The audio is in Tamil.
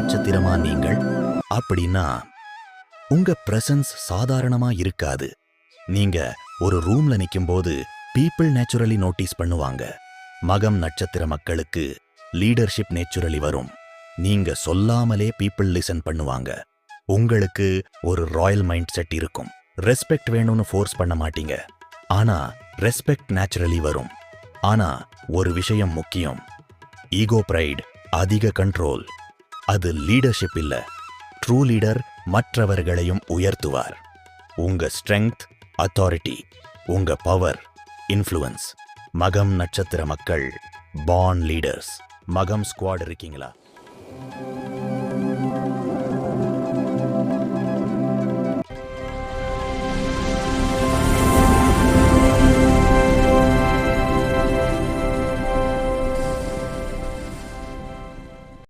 நட்சத்திரமா நீங்கள்? அப்படின்னா உங்க பிரசன்ஸ் சாதாரணமா இருக்காது. நீங்க ஒரு ரூம்ல நிக்கும்போது பீப்பிள் நேச்சுரலி நோட்டீஸ் பண்ணுவாங்க. மகம் நட்சத்திர மக்களுக்கு லீடர்ஷிப் நேச்சுரலி வரும். நீங்க சொல்லாமலே பீப்பிள் லிசன் பண்ணுவாங்க. உங்களுக்கு ஒரு ராயல் மைண்ட் செட் இருக்கும். ரெஸ்பெக்ட் வேணும்னு ஃபோர்ஸ் பண்ண மாட்டீங்க. ஆனா ரெஸ்பெக்ட் நேச்சுரலி வரும். ஆனா ஒரு விஷயம் முக்கியம். ஈகோ பிரைட், அதிக கண்ட்ரோல், அது லீடர்ஷிப் இல்ல. ட்ரூ லீடர் மற்றவர்களையும் உயர்த்துவார். உங்க ஸ்ட்ரெங்க், அத்தாரிட்டி, உங்க பவர், இன்ஃப்ளூயன்ஸ். மகம் நட்சத்திர மக்கள் பார்ன் லீடர்ஸ். மகம் ஸ்குவாட் இருக்கீங்களா?